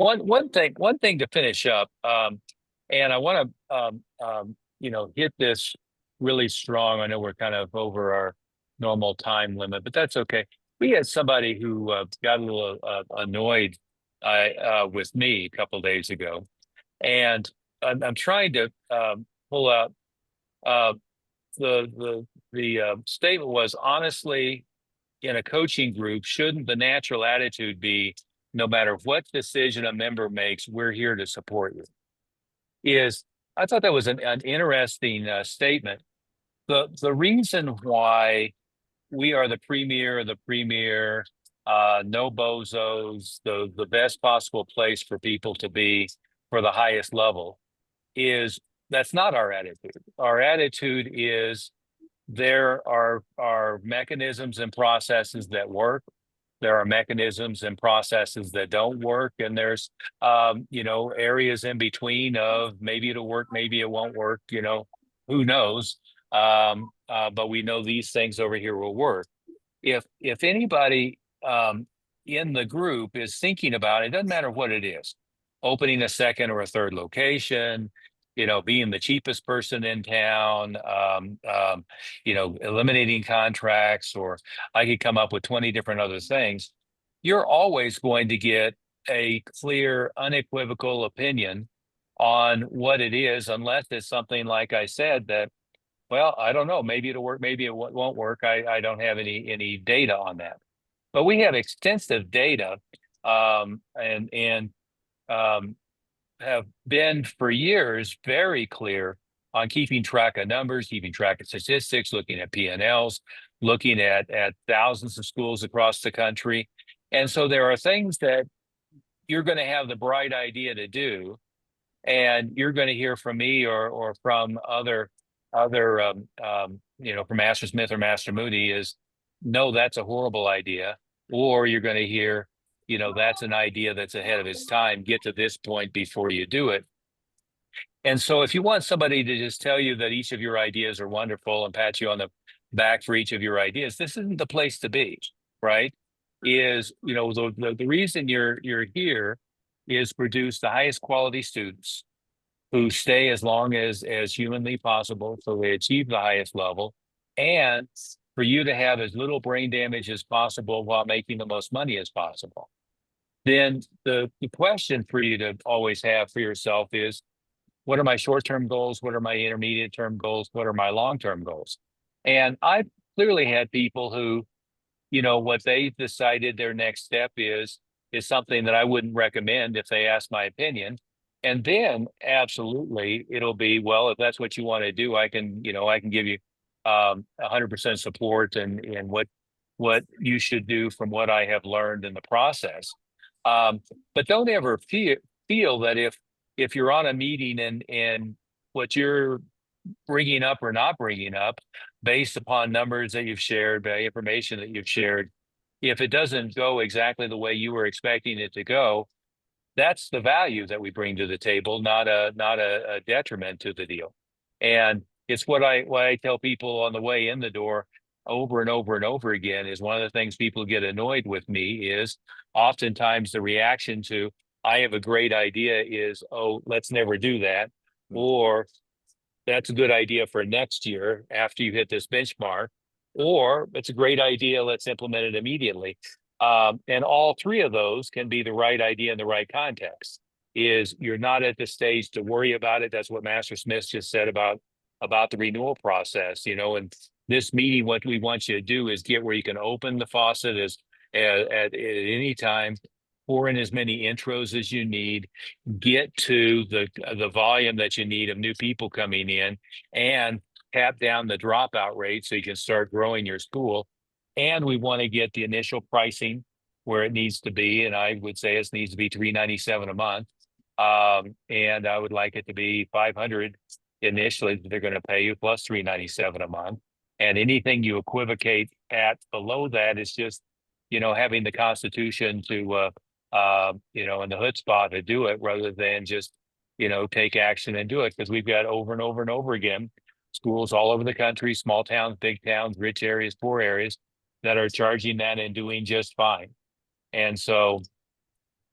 One thing to finish up, and I want to hit this really strong. I know we're kind of over our normal time limit, but that's okay. We had somebody who got a little annoyed with me a couple days ago, and I'm trying to pull out uh, the statement was honestly in a coaching group, shouldn't the natural attitude be no matter what decision a member makes, we're here to support you? Is I thought that was an interesting statement. The reason why we are the premier of the premier, no bozos, the best possible place for people to be for the highest level is that's not our attitude. Our attitude is there are mechanisms and processes that work. There are mechanisms and processes that don't work, and there's areas in between of maybe it'll work, maybe it won't work. Who knows? But we know these things over here will work. If anybody in the group is thinking about it, it doesn't matter what it is, opening a second or a third location, being the cheapest person in town, eliminating contracts, or I could come up with 20 different other things. You're always going to get a clear, unequivocal opinion on what it is, unless it's something like I said that, well, I don't know, maybe it'll work, maybe it won't work. I don't have any data on that. But we have extensive data, and um, have been for years very clear on keeping track of numbers, keeping track of statistics, looking at P&Ls, looking at thousands of schools across the country. And so there are things that you're going to have the bright idea to do, and you're going to hear from me or from other from Master Smith or Master Moody is no, that's a horrible idea. Or you're going to hear, that's an idea that's ahead of its time. Get to this point before you do it. And so if you want somebody to just tell you that each of your ideas are wonderful and pat you on the back for each of your ideas, this isn't the place to be, right? Is, the reason you're here is produce the highest quality students who stay as long as humanly possible so they achieve the highest level, and for you to have as little brain damage as possible while making the most money as possible. Then the question for you to always have for yourself is, what are my short-term goals? What are my intermediate term goals? What are my long-term goals? And I've clearly had people who, what they decided their next step is something that I wouldn't recommend if they asked my opinion. And then absolutely it'll be, well, if that's what you want to do, I can give you 100% support and what you should do from what I have learned in the process. But don't ever feel that if you're on a meeting and what you're bringing up or not bringing up based upon numbers that you've shared, by information that you've shared, if it doesn't go exactly the way you were expecting it to go, that's the value that we bring to the table, not a detriment to the deal. And it's what I tell people on the way in the door over and over and over again is one of the things people get annoyed with me is oftentimes the reaction to I have a great idea is, oh, let's never do that. Or that's a good idea for next year after you hit this benchmark. Or it's a great idea, let's implement it immediately. And all three of those can be the right idea in the right context. Is you're not at the stage to worry about it. That's what Master Smith just said about the renewal process. And this meeting, what we want you to do is get where you can open the faucet at any time, pour in as many intros as you need, get to the volume that you need of new people coming in, and tap down the dropout rate so you can start growing your school. And we want to get the initial pricing where it needs to be, and I would say it needs to be $397 a month. And I would like it to be 500 initially that they're going to pay you plus $397 a month. And anything you equivocate at below that is just, having the Constitution to, and the chutzpah to do it rather than just, take action and do it. Because we've got over and over and over again, schools all over the country, small towns, big towns, rich areas, poor areas that are charging that and doing just fine. And so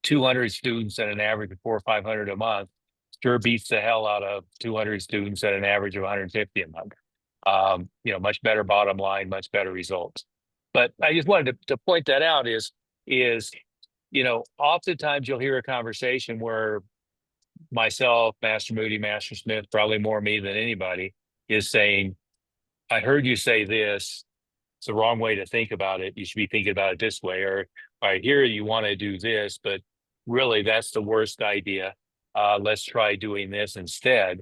200 students at an average of 400 or 500 a month sure beats the hell out of 200 students at an average of 150 a month. Much better bottom line, much better results. But I just wanted to point that out is, oftentimes you'll hear a conversation where myself, Master Moody, Master Smith, probably more me than anybody, is saying, I heard you say this. It's the wrong way to think about it. You should be thinking about it this way. Or I hear you want to do this, but really that's the worst idea. Let's try doing this instead.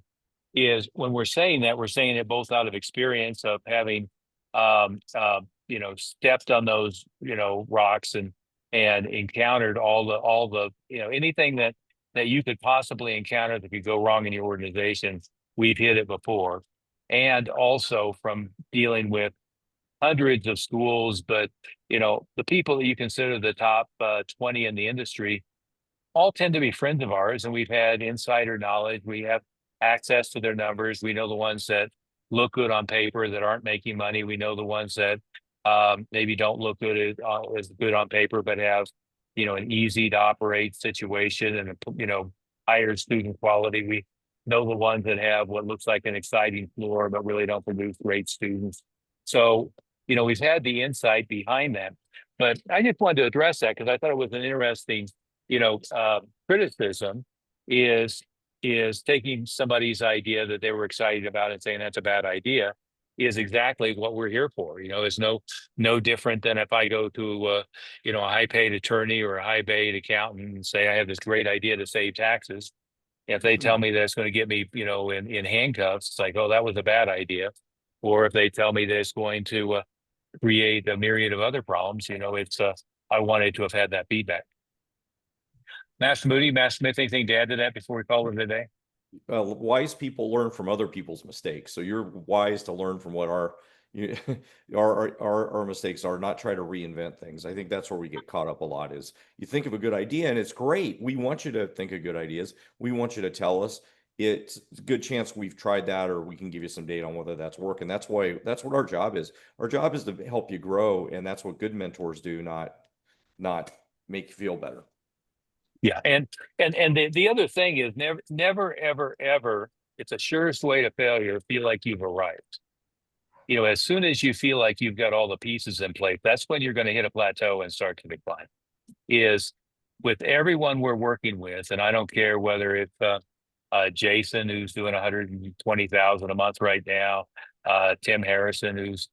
Is when we're saying that, we're saying it both out of experience of having, stepped on those, rocks and encountered all the, anything that you could possibly encounter that could go wrong in your organization. We've hit it before. And also from dealing with hundreds of schools, but the people that you consider the top 20 in the industry all tend to be friends of ours, and we've had insider knowledge. We have access to their numbers. We know the ones that look good on paper that aren't making money. We know the ones that maybe don't look good as good on paper, but have an easy to operate situation and higher student quality. We know the ones that have what looks like an exciting floor, but really don't produce great students. So we've had the insight behind that. But I just wanted to address that because I thought it was an interesting, criticism is taking somebody's idea that they were excited about and saying that's a bad idea is exactly what we're here for. It's no different than if I go to a high paid attorney or a high paid accountant and say I have this great idea to save taxes. If they tell me that it's going to get me, in handcuffs, it's like, oh, that was a bad idea. Or if they tell me that it's going to create a myriad of other problems, it's I wanted to have had that feedback. Master Moody, Master Smith, anything to add to that before we call it a day? Wise people learn from other people's mistakes. So you're wise to learn from what our mistakes are, not try to reinvent things. I think that's where we get caught up a lot is you think of a good idea and it's great. We want you to think of good ideas. We want you to tell us. It's a good chance we've tried that or we can give you some data on whether that's working. That's what our job is. Our job is to help you grow, and that's what good mentors do, not make you feel better. Yeah, and the other thing is never ever, it's a surest way to failure, feel like you've arrived. As soon as you feel like you've got all the pieces in place, that's when you're going to hit a plateau and start to decline. Is with everyone we're working with, and I don't care whether it's Jason, who's doing 120,000 a month right now, Tim Harrison, who's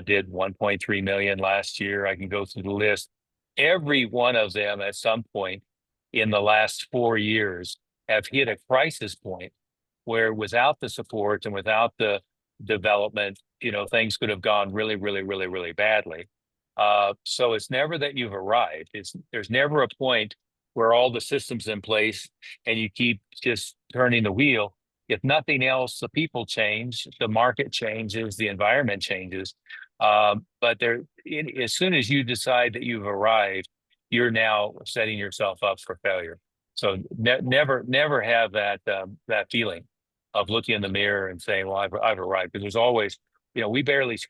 did 1.3 million last year. I can go through the list. Every one of them at some point in the last 4 years have hit a crisis point where without the support and without the development, things could have gone really, really, really, really badly. So it's never that you've arrived. There's never a point where all the systems in place and you keep just turning the wheel. If nothing else, the people change, the market changes, the environment changes. But as soon as you decide that you've arrived, you're now setting yourself up for failure. So never have that feeling of looking in the mirror and saying, "Well, I've arrived," because there's always, we barely scratch